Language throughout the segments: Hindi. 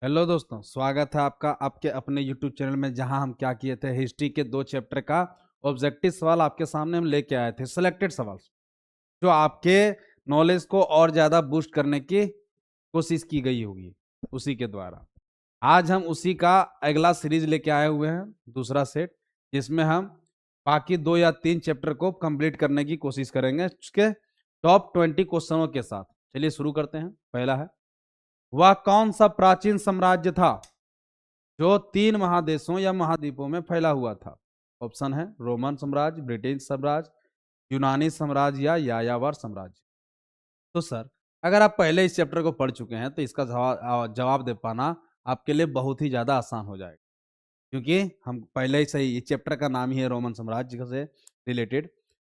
हेलो दोस्तों, स्वागत है आपका आपके अपने यूट्यूब चैनल में, जहां हम क्या किए थे, हिस्ट्री के 2 चैप्टर का ऑब्जेक्टिव सवाल आपके सामने हम लेके आए थे। सिलेक्टेड सवाल जो आपके नॉलेज को और ज़्यादा बूस्ट करने की कोशिश की गई होगी उसी के द्वारा। आज हम उसी का अगला सीरीज लेके आए हुए हैं, दूसरा सेट, जिसमें हम बाकी 2 या 3 चैप्टर को कंप्लीट करने की कोशिश करेंगे उसके टॉप 20 क्वेश्चनों के साथ। चलिए शुरू करते हैं। पहला है, वह कौन सा प्राचीन साम्राज्य था जो 3 महादेशों या महाद्वीपों में फैला हुआ था? ऑप्शन है रोमन साम्राज्य, ब्रिटिश साम्राज्य, यूनानी साम्राज्य या यायावर साम्राज्य। तो सर, अगर आप पहले इस चैप्टर को पढ़ चुके हैं तो इसका जवाब दे पाना आपके लिए बहुत ही ज्यादा आसान हो जाएगा, क्योंकि हम पहले ही सही, इस चैप्टर का नाम ही है रोमन साम्राज्य से रिलेटेड।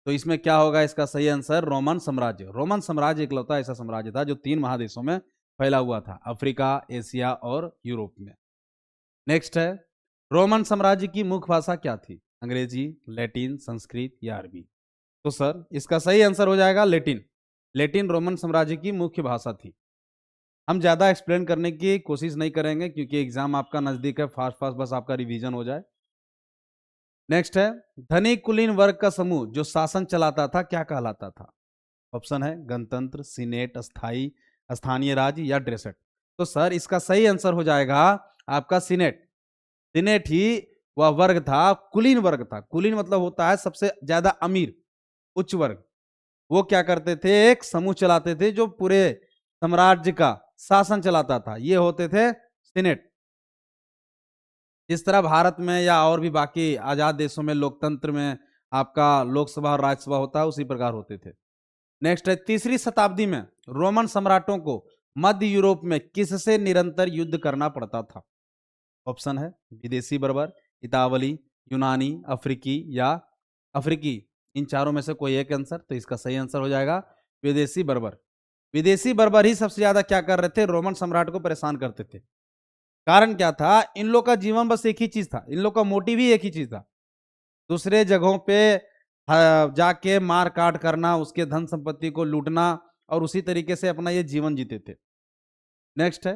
तो इसमें क्या होगा, इसका सही आंसर रोमन साम्राज्य। रोमन साम्राज्य इकलौता ऐसा साम्राज्य था जो 3 महादेशों में फैला हुआ था, अफ्रीका, एशिया और यूरोप में। नेक्स्ट है, रोमन साम्राज्य की मुख्य भाषा क्या थी? अंग्रेजी, लैटिन, संस्कृत या अरबी? तो सर, इसका सही आंसर हो जाएगा लैटिन। लैटिन रोमन साम्राज्य की मुख्य भाषा थी। हम ज्यादा एक्सप्लेन करने की कोशिश नहीं करेंगे क्योंकि एग्जाम आपका नजदीक है, फास्ट फास्ट बस आपका रिवीजन हो जाए। नेक्स्ट है, धनी कुलीन वर्ग का समूह जो शासन चलाता था क्या कहलाता था? ऑप्शन है गणतंत्र, सीनेट, स्थायी, स्थानीय राज्य या ड्रेसेट। तो सर, इसका सही आंसर हो जाएगा आपका सीनेट। सीनेट ही वह वर्ग था, कुलीन वर्ग था। कुलीन मतलब होता है सबसे ज्यादा अमीर, उच्च वर्ग। वो क्या करते थे, एक समूह चलाते थे जो पूरे साम्राज्य का शासन चलाता था, ये होते थे सीनेट। जिस तरह भारत में या और भी बाकी आजाद देशों में लोकतंत्र में आपका लोकसभा और राज्यसभा होता है, उसी प्रकार होते थे। नेक्स्ट है, 3री शताब्दी में रोमन सम्राटों को मध्य यूरोप में किससे निरंतर युद्ध करना पड़ता था? ऑप्शन है विदेशी बर्बर, इतावली, यूनानी, अफ्रीकी या अफ्रीकी। इन चारों में से कोई एक आंसर। तो इसका सही आंसर हो जाएगा विदेशी बर्बर। विदेशी बर्बर ही सबसे ज्यादा क्या कर रहे थे, रोमन सम्राट को परेशान करते थे। कारण क्या था, इन लोग का जीवन बस एक ही चीज था, इन लोग का मोटिव ही एक ही चीज था, दूसरे जगहों पे जाके मार काट करना, उसके धन संपत्ति को लूटना, और उसी तरीके से अपना ये जीवन जीते थे। नेक्स्ट है,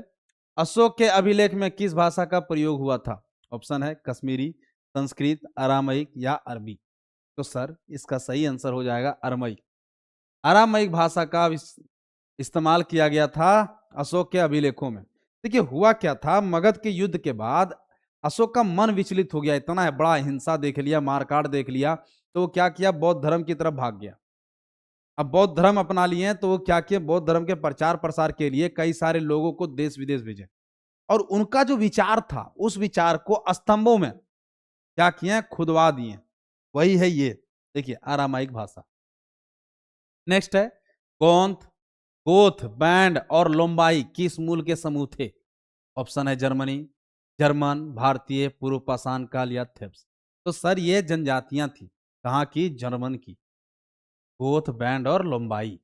अशोक के अभिलेख में किस भाषा का प्रयोग हुआ था? ऑप्शन है कश्मीरी, संस्कृत, अरामयिक या अरबी। तो सर, इसका सही आंसर हो जाएगा अरामयिक। अरामयिक भाषा का इस्तेमाल किया गया था अशोक के अभिलेखों में। देखिए, हुआ क्या था, मगध के युद्ध के बाद अशोक का मन विचलित हो गया, इतना है बड़ा हिंसा देख लिया, मारकाट देख लिया, तो वो क्या किया, बौद्ध धर्म की तरफ भाग गया। अब बौद्ध धर्म अपना लिए तो वो क्या किया, बौद्ध धर्म के प्रचार प्रसार के लिए कई सारे लोगों को देश विदेश भेजे, और उनका जो विचार था उस विचार को स्तंभों में क्या किए, खुदवा दिए। वही है ये, देखिए, अरामाइक भाषा। नेक्स्ट है, गोंथ, गोथ, बैंड और लोम्बाई किस मूल के समूह थे? ऑप्शन है जर्मनी, जर्मन, भारतीय, पूर्व पाषाण काल या थेब्स। तो सर, ये जनजातियां थी, कहाँ की, जर्मन की। गोथ, बैंड और लोम्बाई।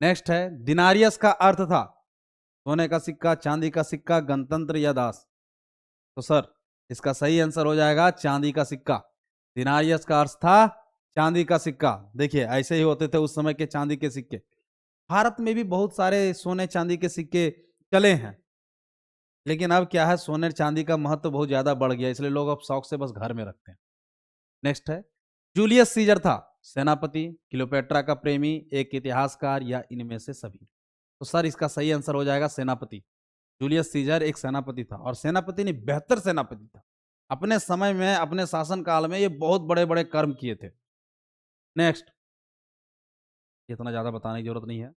नेक्स्ट है, दिनारियस का अर्थ था सोने का सिक्का, चांदी का सिक्का, गणतंत्र या दास। तो सर, इसका सही आंसर हो जाएगा चांदी का सिक्का। दिनारियस का अर्थ था चांदी का सिक्का। देखिए, ऐसे ही होते थे उस समय के चांदी के सिक्के। भारत में भी बहुत सारे सोने चांदी के सिक्के चले हैं, लेकिन अब क्या है, सोने चांदी का महत्व बहुत ज्यादा बढ़ गया, इसलिए लोग अब शौक से बस घर में रखते हैं। नेक्स्ट है, जूलियस सीजर था सेनापति, क्लियोपेट्रा का प्रेमी, एक इतिहासकार या इनमें से सभी। तो सर, इसका सही आंसर हो जाएगा सेनापति। जूलियस सीजर एक सेनापति था, और सेनापति ने बेहतर सेनापति था। अपने समय में, अपने शासन काल में ये बहुत बड़े बड़े कर्म किए थे। नेक्स्ट, इतना ज्यादा बताने की जरूरत नहीं है।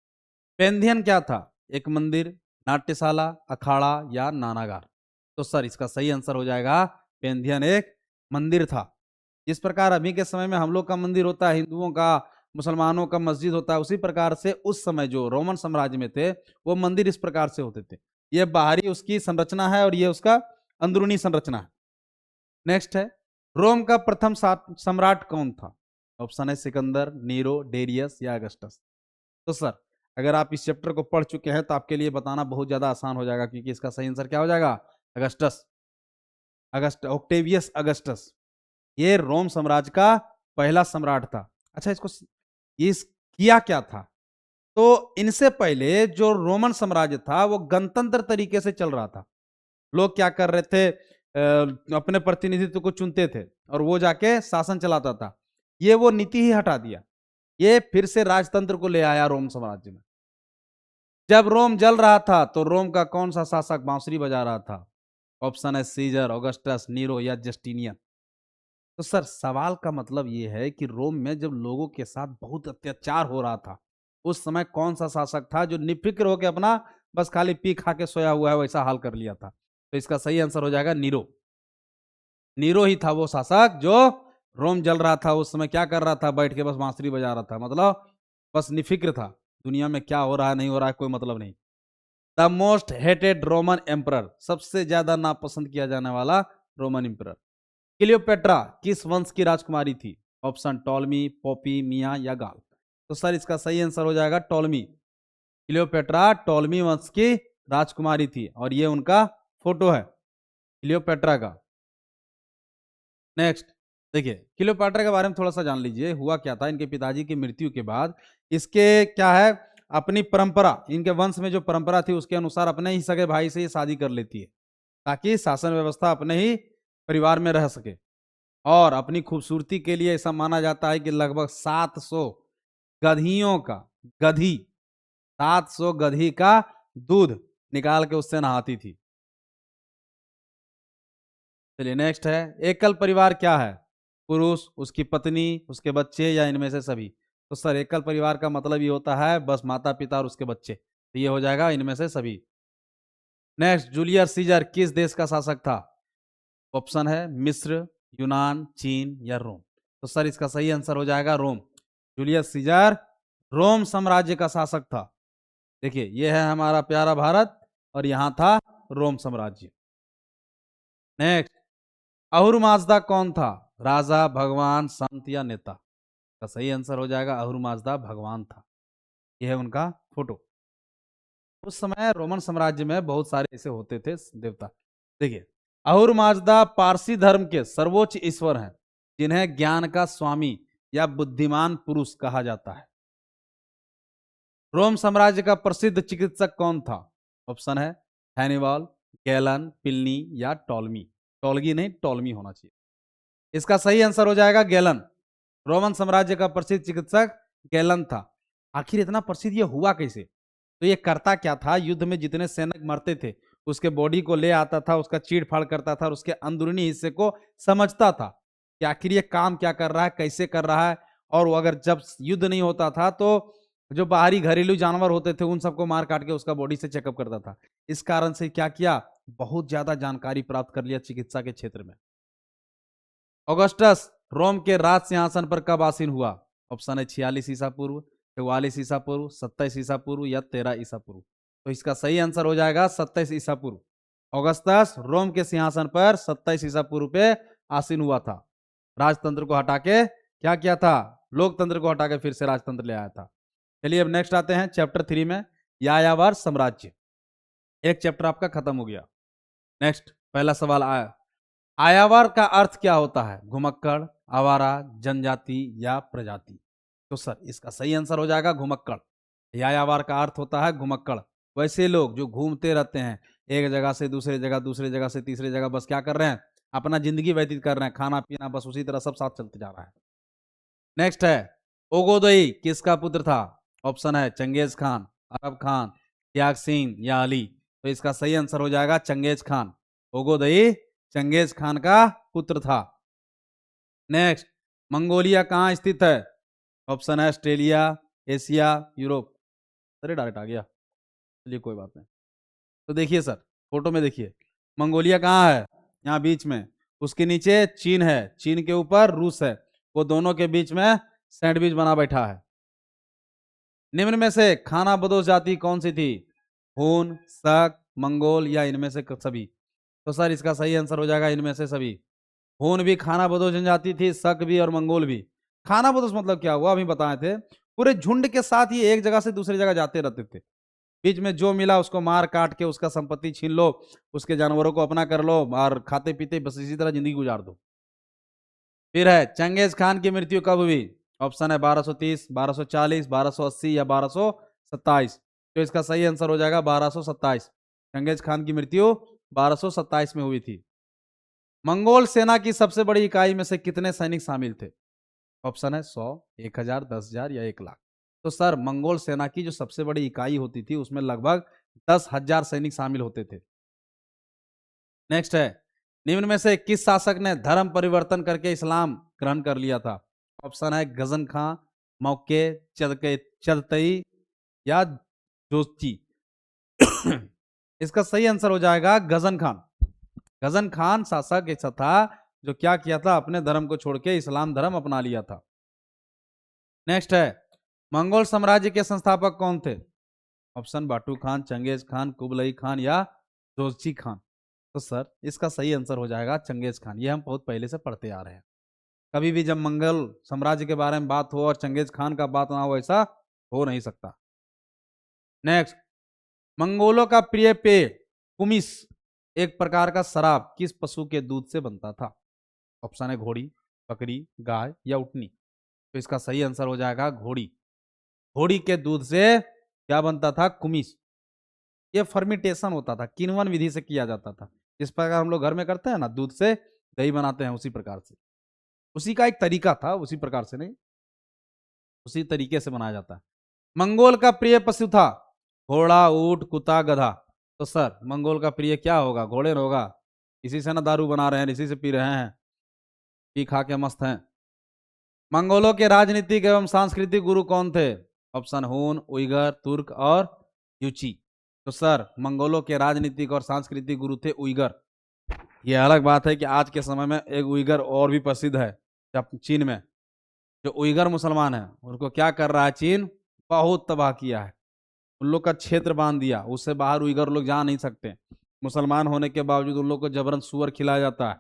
पेंधियन क्या था? एक मंदिर, नाट्यशाला, अखाड़ा या नानागार। तो सर, इसका सही आंसर हो जाएगा पेंधियन एक मंदिर था। जिस प्रकार अभी के समय में हम लोग का मंदिर होता है, हिंदुओं का, मुसलमानों का मस्जिद होता है, उसी प्रकार से उस समय जो रोमन साम्राज्य में थे वो मंदिर इस प्रकार से होते थे। ये बाहरी उसकी संरचना है और ये उसका अंदरूनी संरचना है। नेक्स्ट है, रोम का प्रथम सम्राट कौन था? ऑप्शन है सिकंदर, नीरो, डेरियस या अगस्टस। तो सर, अगर आप इस चैप्टर को पढ़ चुके हैं तो आपके लिए बताना बहुत ज्यादा आसान हो जाएगा, क्योंकि इसका सही आंसर क्या हो जाएगा, अगस्टस। ऑक्टेवियस अगस्टस, ये रोम साम्राज्य का पहला सम्राट था। अच्छा, इसको ये किया क्या था, तो इनसे पहले जो रोमन साम्राज्य था वो गणतंत्र तरीके से चल रहा था। लोग क्या कर रहे थे, अपने प्रतिनिधित्व को चुनते थे और वो जाके शासन चलाता था। ये वो नीति ही हटा दिया, ये फिर से राजतंत्र को ले आया रोम साम्राज्य में। जब रोम जल रहा था तो रोम का कौन सा शासक बांसुरी बजा रहा था? ऑप्शन है सीजर, ऑगस्टस, नीरो या जस्टिनियन। तो सर सवाल का मतलब ये है कि रोम में जब लोगों के साथ बहुत अत्याचार हो रहा था, उस समय कौन सा शासक था जो निफिक्र होकर अपना बस खाली पी खा के सोया हुआ है वैसा हाल कर लिया था? तो इसका सही आंसर हो जाएगा नीरो। नीरो ही था वो शासक जो रोम जल रहा था उस समय क्या कर रहा था, बैठ के बस बांसुरी बजा रहा था, मतलब बस निफिक्र था, दुनिया में क्या हो रहा है नहीं हो रहा है कोई मतलब नहीं। The most hated Roman emperor, सबसे ज्यादा नापसंद किया जाने वाला रोमन एम्परर। क्लियोपेट्रा किस वंश की राजकुमारी थी? ऑप्शन टॉलमी, पोपी, मिया या गाल। तो सर इसका सही आंसर हो जाएगा टॉलमी। क्लियोपेट्रा टॉलमी वंश की राजकुमारी थी और ये उनका फोटो है क्लियोपेट्रा का। नेक्स्ट देखिए, क्लियोपेट्रा के बारे में थोड़ा सा जान लीजिए। हुआ क्या था, इनके पिताजी की मृत्यु के बाद इसके क्या है, अपनी परंपरा, इनके वंश में जो परंपरा थी उसके अनुसार अपने ही सगे भाई से ये शादी कर लेती है ताकि शासन व्यवस्था अपने ही परिवार में रह सके। और अपनी खूबसूरती के लिए ऐसा माना जाता है कि लगभग 700 गधियों का गधी 700 गधी का दूध निकाल के उससे नहाती थी। चलिए नेक्स्ट है, एकल परिवार क्या है? पुरुष, उसकी पत्नी, उसके बच्चे या इनमें से सभी? तो सर एकल परिवार का मतलब ये होता है बस माता पिता और उसके बच्चे, तो ये हो जाएगा इनमें से सभी। नेक्स्ट, जूलियस सीजर किस देश का शासक था? ऑप्शन है मिस्र, यूनान, चीन या रोम। तो सर इसका सही आंसर हो जाएगा रोम। जूलियस सीजर रोम साम्राज्य का शासक था। देखिए ये है हमारा प्यारा भारत और यहां था रोम साम्राज्य। नेक्स्ट, अहुर माजदा कौन था? राजा, भगवान, संत या नेता? का सही आंसर हो जाएगा अहुर माजदा भगवान था। यह है उनका फोटो। उस समय रोमन साम्राज्य में बहुत सारे ऐसे होते थे देवता। देखिए अहुर माजदा पारसी धर्म के सर्वोच्च ईश्वर हैं जिन्हें ज्ञान का स्वामी या बुद्धिमान पुरुष कहा जाता है। रोम साम्राज्य का प्रसिद्ध चिकित्सक कौन था? ऑप्शन है हैनिबल, गैलन, पिल्नी या टॉलमी। टॉलगी नहीं टॉलमी होना चाहिए। इसका सही आंसर हो जाएगा गैलन। रोमन साम्राज्य का प्रसिद्ध चिकित्सक गैलन था। आखिर इतना प्रसिद्ध ये हुआ कैसे? तो ये करता क्या था, युद्ध में जितने सैनिक मरते थे उसके बॉडी को ले आता था, उसका चीड़ फाड़ करता था और उसके अंदरूनी हिस्से को समझता था कि आखिर ये काम क्या कर रहा है, कैसे कर रहा है। और अगर जब युद्ध नहीं होता था तो जो बाहरी घरेलू जानवर होते थे उन सबको मार काट के उसका बॉडी से चेकअप करता था। इस कारण से क्या किया, बहुत ज्यादा जानकारी प्राप्त कर लिया चिकित्सा के क्षेत्र में। ऑगस्टस रोम के राज सिंहासन पर कब आसीन हुआ? ऑप्शन है 46 ईसा पूर्व, 44 ईसा पूर्व, 27 ईसा पूर्व या 13 ईसा पूर्व। तो इसका सही आंसर हो जाएगा 27 ईसा पूर्व। ऑगस्टस रोम के सिंहासन पर 27 ईसा पूर्व पे आसीन हुआ था। राजतंत्र को हटा के क्या किया था, लोकतंत्र को हटा के फिर से राजतंत्र ले आया था। चलिए अब नेक्स्ट आते हैं चैप्टर 3 में, यायावर साम्राज्य। एक चैप्टर आपका खत्म हो गया। नेक्स्ट पहला सवाल आया, आयावर का अर्थ क्या होता है? घुमक्कड़, आवारा, जनजाति या प्रजाति? तो सर इसका सही आंसर हो जाएगा घुमक्कड़। यायावर का अर्थ होता है घुमक्कड़, वैसे लोग जो घूमते रहते हैं एक जगह से दूसरे जगह, दूसरे जगह से तीसरे जगह, बस क्या कर रहे हैं, अपना जिंदगी व्यतीत कर रहे हैं, खाना पीना बस उसी तरह सब साथ चलते जा रहा है। नेक्स्ट है, ओगोदई किसका पुत्र था? ऑप्शन है चंगेज खान, अरब खान, त्याग सिंह या अली। तो इसका सही आंसर हो जाएगा चंगेज खान। ओगोदई चंगेज खान का पुत्र था। नेक्स्ट, मंगोलिया कहाँ स्थित है? ऑप्शन है ऑस्ट्रेलिया, एशिया, यूरोप। अरे डायरेक्ट आ गया, चलिए कोई बात नहीं। तो देखिए सर फोटो में देखिए, मंगोलिया कहाँ है, यहाँ बीच में, उसके नीचे चीन है, चीन के ऊपर रूस है, वो दोनों के बीच में सैंडविच बना बैठा है। निम्न में से खाना बदोश जाति कौन सी थी? हून, शक, मंगोल या इनमें से सभी? तो सर इसका सही आंसर हो जाएगा इनमें से सभी। हून भी खाना बदोश जनजाति थी, शक भी और मंगोल भी। खाना बदोश मतलब क्या हुआ, अभी बताए थे, पूरे झुंड के साथ ये एक जगह से दूसरी जगह जाते रहते थे, बीच में जो मिला उसको मार काट के उसका संपत्ति छीन लो, उसके जानवरों को अपना कर लो और खाते पीते बस इसी तरह जिंदगी गुजार दो। फिर है चंगेज खान की मृत्यु कब हुई? ऑप्शन है 1230, 1240, 1280 या 1227। तो इसका सही आंसर हो जाएगा 1227। चंगेज खान की मृत्यु 1227 में हुई थी। मंगोल सेना की सबसे बड़ी इकाई में से कितने सैनिक शामिल थे? ऑप्शन है 100, 1000, 10,000 या 1 लाख। तो सर मंगोल सेना की जो सबसे बड़ी इकाई होती थी उसमें लगभग 10,000 सैनिक शामिल होते थे। नेक्स्ट है, निम्न में से किस शासक ने धर्म परिवर्तन करके इस्लाम ग्रहण कर लिया था? ऑप्शन है गजन खां, मौके, चदतई या जोशी। इसका सही आंसर हो जाएगा गजन खान। गजन खान शासक ऐसा था जो क्या किया था, अपने धर्म को छोड़ के इस्लाम धर्म अपना लिया था। नेक्स्ट है, मंगोल साम्राज्य के संस्थापक कौन थे? Option Batu Khan, Genghis Khan, Kublai Khan या जोशी खान। तो सर इसका सही आंसर हो जाएगा चंगेज खान। ये हम बहुत पहले से पढ़ते आ रहे हैं। कभी भी जब मंगल साम्राज्य के बारे में बात हो और चंगेज खान का बात ना हो, ऐसा हो नहीं सकता। नेक्स्ट, मंगोलों का प्रिय पेय कुमिस एक प्रकार का शराब किस पशु के दूध से बनता था? ऑप्शन है घोड़ी, बकरी, गाय या उटनी। तो इसका सही आंसर हो जाएगा घोड़ी। घोड़ी के दूध से क्या बनता था? कुमिस। ये फर्मिटेशन होता था, किण्वन विधि से किया जाता था। जिस प्रकार हम लोग घर में करते हैं ना, दूध से दही बनाते हैं, उसी प्रकार से, उसी का एक तरीका था, उसी प्रकार से नहीं, उसी तरीके से बनाया जाता है। मंगोल का प्रिय पशु था घोड़ा, ऊंट, कुत्ता, गधा। तो सर मंगोल का प्रिय क्या होगा? घोड़े न होगा। इसी से ना दारू बना रहे हैं, इसी से पी रहे हैं, पी खा के मस्त हैं। मंगोलों के राजनीतिक एवं सांस्कृतिक गुरु कौन थे? ऑप्शन हुन, उइगर, तुर्क और यूची। तो सर मंगोलों के राजनीतिक और सांस्कृतिक गुरु थे उइगर। यह अलग बात है कि आज के समय में एक उइगर और भी प्रसिद्ध है चीन में। जो उइगर मुसलमान है उनको क्या कर रहा है चीन? बहुत तबाह किया है, उन लोग का क्षेत्र बांध दिया, उससे बाहर उइगर लोग जा नहीं सकते। मुसलमान होने के बावजूद उन लोग को जबरन सुअर खिलाया जाता है।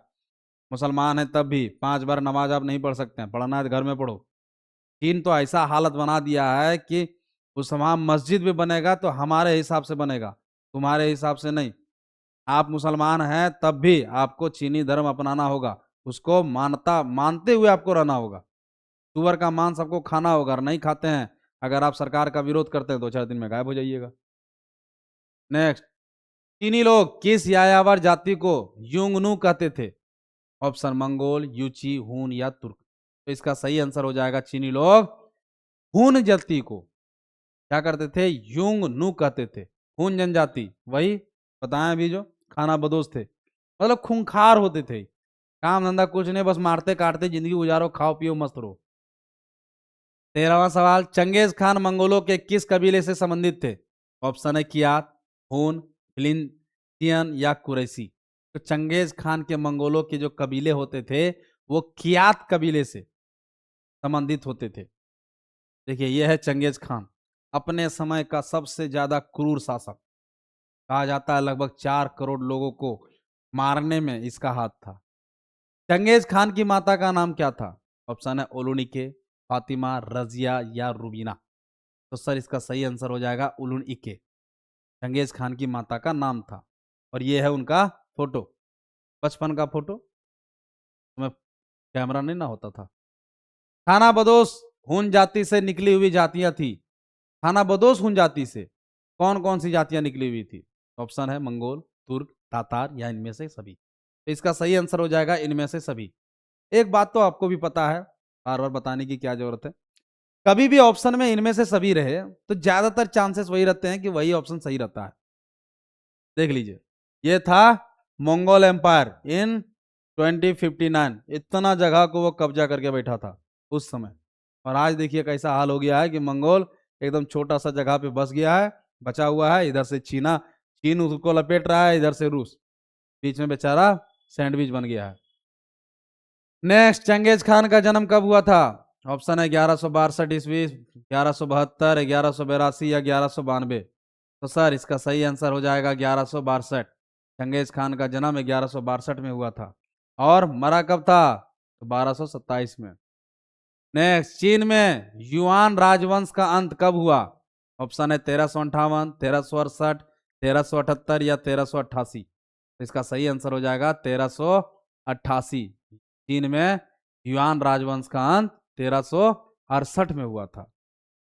मुसलमान है तब भी 5 बार नमाज आप नहीं पढ़ सकते हैं, पढ़ना है घर में पढ़ो। चीन तो ऐसा हालत बना दिया है कि उस वहां मस्जिद भी बनेगा तो हमारे हिसाब से बनेगा, तुम्हारे हिसाब से नहीं। आप मुसलमान हैं तब भी आपको चीनी धर्म अपनाना होगा, उसको मानते हुए आपको रहना होगा। सुअर का मांस आपको खाना होगा, नहीं खाते हैं अगर आप सरकार का विरोध करते हैं 2-4 दिन में गायब हो जाइएगा। नेक्स्ट, चीनी लोग किस यायावर जाति को युंगनू कहते थे? ऑप्शन मंगोल, यूची, हुन या तुर्क। तो इसका सही आंसर हो जाएगा चीनी लोग हुन जाति को क्या करते थे? युंगनू कहते थे। हुन जनजाति वही बताएं अभी जो खाना बदोश थे, मतलब खूंखार होते थे, काम धंधा कुछ नहीं, बस मारते काटते जिंदगी गुजारो, खाओ पियो मस्त रहो। 13वां सवाल, चंगेज खान मंगोलों के किस कबीले से संबंधित थे? ऑप्शन है कियात, हुन, फिलिस्तीन या कुरैशी। तो चंगेज खान के मंगोलों के जो कबीले होते थे वो कियात कबीले से संबंधित होते थे। देखिए यह है चंगेज खान, अपने समय का सबसे ज्यादा क्रूर शासक कहा जाता है। लगभग 4 करोड़ लोगों को मारने में इसका हाथ था। चंगेज खान की माता का नाम क्या था? ऑप्शन है ओलुनिके, फातिमा, रजिया या रुबीना। तो सर इसका सही आंसर हो जाएगा उलुन-इके। चंगेज खान की माता का नाम था। और ये है उनका फोटो, बचपन का फोटो, तुम्हें कैमरा नहीं ना होता था। खाना बदोश हुन जाति से निकली हुई जातियां थी। खाना बदोश हुन जाति से कौन कौन सी जातियां निकली हुई थी? ऑप्शन है मंगोल, तुर्क, तातार या इनमें से सभी। तो इसका सही आंसर हो जाएगा इनमें से सभी। एक बात तो आपको भी पता है, बार बार बताने की क्या जरूरत है, कभी भी ऑप्शन में इनमें से सभी रहे तो ज्यादातर चांसेस वही रहते हैं कि वही ऑप्शन सही रहता है। देख लीजिए, ये था मंगोल एम्पायर इन 2059। इतना जगह को वो कब्जा करके बैठा था उस समय। और आज देखिए कैसा हाल हो गया है कि मंगोल एकदम छोटा सा जगह पे बस गया है, बचा हुआ है। इधर से चीन उसको लपेट रहा है, इधर से रूस, बीच में बेचारा सैंडविच बन गया है। नेक्स्ट, चंगेज खान का जन्म कब हुआ था? ऑप्शन है 1162 ईस्वी, 1172, 1182 या 1192। तो सर इसका सही आंसर हो जाएगा 1162। चंगेज खान का जन्म 1162 में हुआ था। और मरा कब था? तो 1227 में। नेक्स्ट, चीन में युआन राजवंश का अंत कब हुआ? ऑप्शन है 1358, 1368, 1378 या 1388। तो इसका सही आंसर हो जाएगा 1388। चीन में युआन राजवंश का अंत 1368 में हुआ था।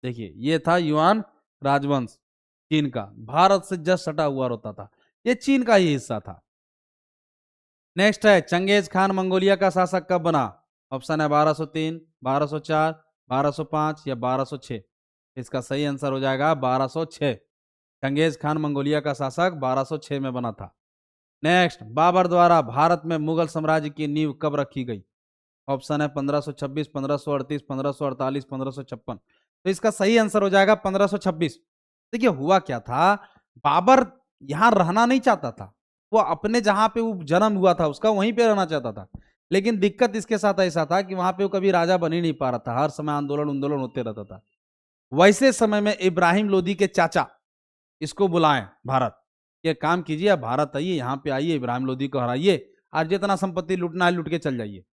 देखिए ये था युआन राजवंश चीन का, भारत से जस्ट सटा हुआ होता था, ये चीन का ही हिस्सा था। नेक्स्ट है चंगेज खान मंगोलिया का शासक कब बना? ऑप्शन है 1203, 1204, 1205 या 1206। इसका सही आंसर हो जाएगा 1206। चंगेज खान मंगोलिया का शासक 1206 में बना था। नेक्स्ट, बाबर द्वारा भारत में मुगल साम्राज्य की नींव कब रखी गई? ऑप्शन है 1526, 1538, 1548, 1556। तो इसका सही आंसर हो जाएगा 1526। देखिए हुआ क्या था, बाबर यहां रहना नहीं चाहता था, वो अपने जहां पे वो जन्म हुआ था उसका वहीं पे रहना चाहता था। लेकिन दिक्कत इसके साथ ऐसा था कि वहां पे वो कभी राजा बन ही नहीं पा रहा था, हर समय आंदोलन होते रहता था। वैसे समय में इब्राहिम लोदी के चाचा इसको बुलाएं भारत, ये काम कीजिए, आप भारत आइए, यहाँ पे आइए, इब्राहिम लोदी को हराइए, और जितना संपत्ति लूटना है लूट के चल जाइए।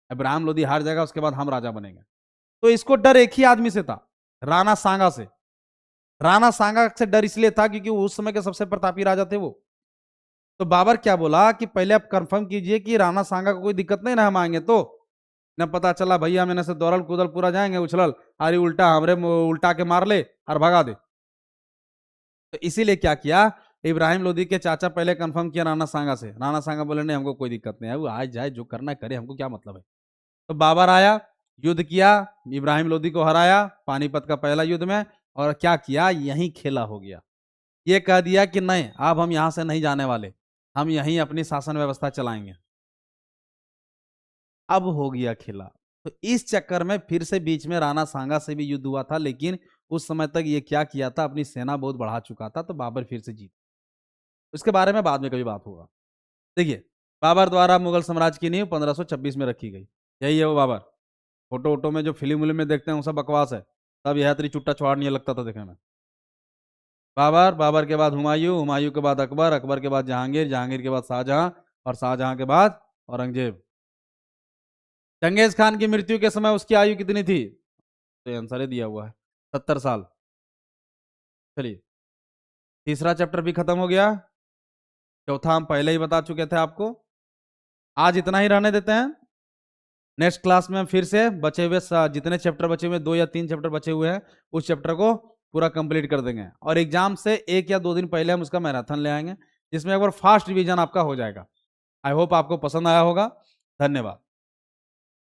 इब्राहिम लोदी हार जाएगा, उसके बाद हम राजा बनेंगे। तो इसको डर एक ही आदमी से था, राणा सांगा से। राणा सांगा से डर इसलिए था क्योंकि उस समय के सबसे प्रतापी राजा थे वो। तो बाबर क्या बोला कि पहले आप कंफर्म कीजिए कि राणा सांगा को कोई दिक्कत नहीं ना, हम आएंगे तो न पता चला भैया मैंने से दौड़ल कूदल पूरा जाएंगे उछलल, अरे उल्टा हमरे उल्टा के मार ले और भगा दे। तो इसीलिए क्या किया, इब्राहिम लोदी के चाचा पहले कंफर्म किया राणा सांगा से। राणा सांगा बोले नहीं हमको कोई दिक्कत नहीं है, वो आज जाए जो करना है करे, हमको क्या मतलब है। तो बाबर आया, युद्ध किया, इब्राहिम लोदी को हराया पानीपत का पहला युद्ध में, और क्या किया, यहीं खेला हो गया। ये कह दिया कि नहीं अब हम यहां से नहीं जाने वाले, हम यहीं अपनी शासन व्यवस्था चलाएंगे। अब हो गया खेला। तो इस चक्कर में फिर से बीच में राणा सांगा से भी युद्ध हुआ था, लेकिन उस समय तक ये क्या किया था, अपनी सेना बहुत बढ़ा चुका था, तो बाबर फिर से जीत। उसके बारे में बाद में कभी बात होगा। देखिए, बाबर द्वारा मुगल साम्राज्य की नींव 1526 में रखी गई। यही है वो बाबर। फोटो वोटो में जो फिल्म विल्म में देखते हैं वो सब बकवास है, तब यह तरी चुट्टा छुआड़ नहीं लगता था देखने में। बाबर, बाबर के बाद हुमायूं, हुमायूं के बाद अकबर, अकबर के बाद जहांगीर, जहांगीर के बाद शाहजहां, और शाहजहां के बाद औरंगजेब। चंगेज खान की मृत्यु के समय उसकी आयु कितनी थी? तो आंसर ही दिया हुआ है, 70 साल। चलिए, तीसरा चैप्टर भी खत्म हो गया, चौथा हम पहले ही बता चुके थे आपको। आज इतना ही रहने देते हैं। नेक्स्ट क्लास में फिर से बचे हुए जितने चैप्टर बचे हुए, 2 या 3 चैप्टर बचे हुए हैं, उस चैप्टर को पूरा कंप्लीट कर देंगे, और एग्जाम से 1 या 2 दिन पहले हम उसका मैराथन ले आएंगे, जिसमें एक बार फास्ट रिवीजन आपका हो जाएगा। आई होप आपको पसंद आया होगा। धन्यवाद।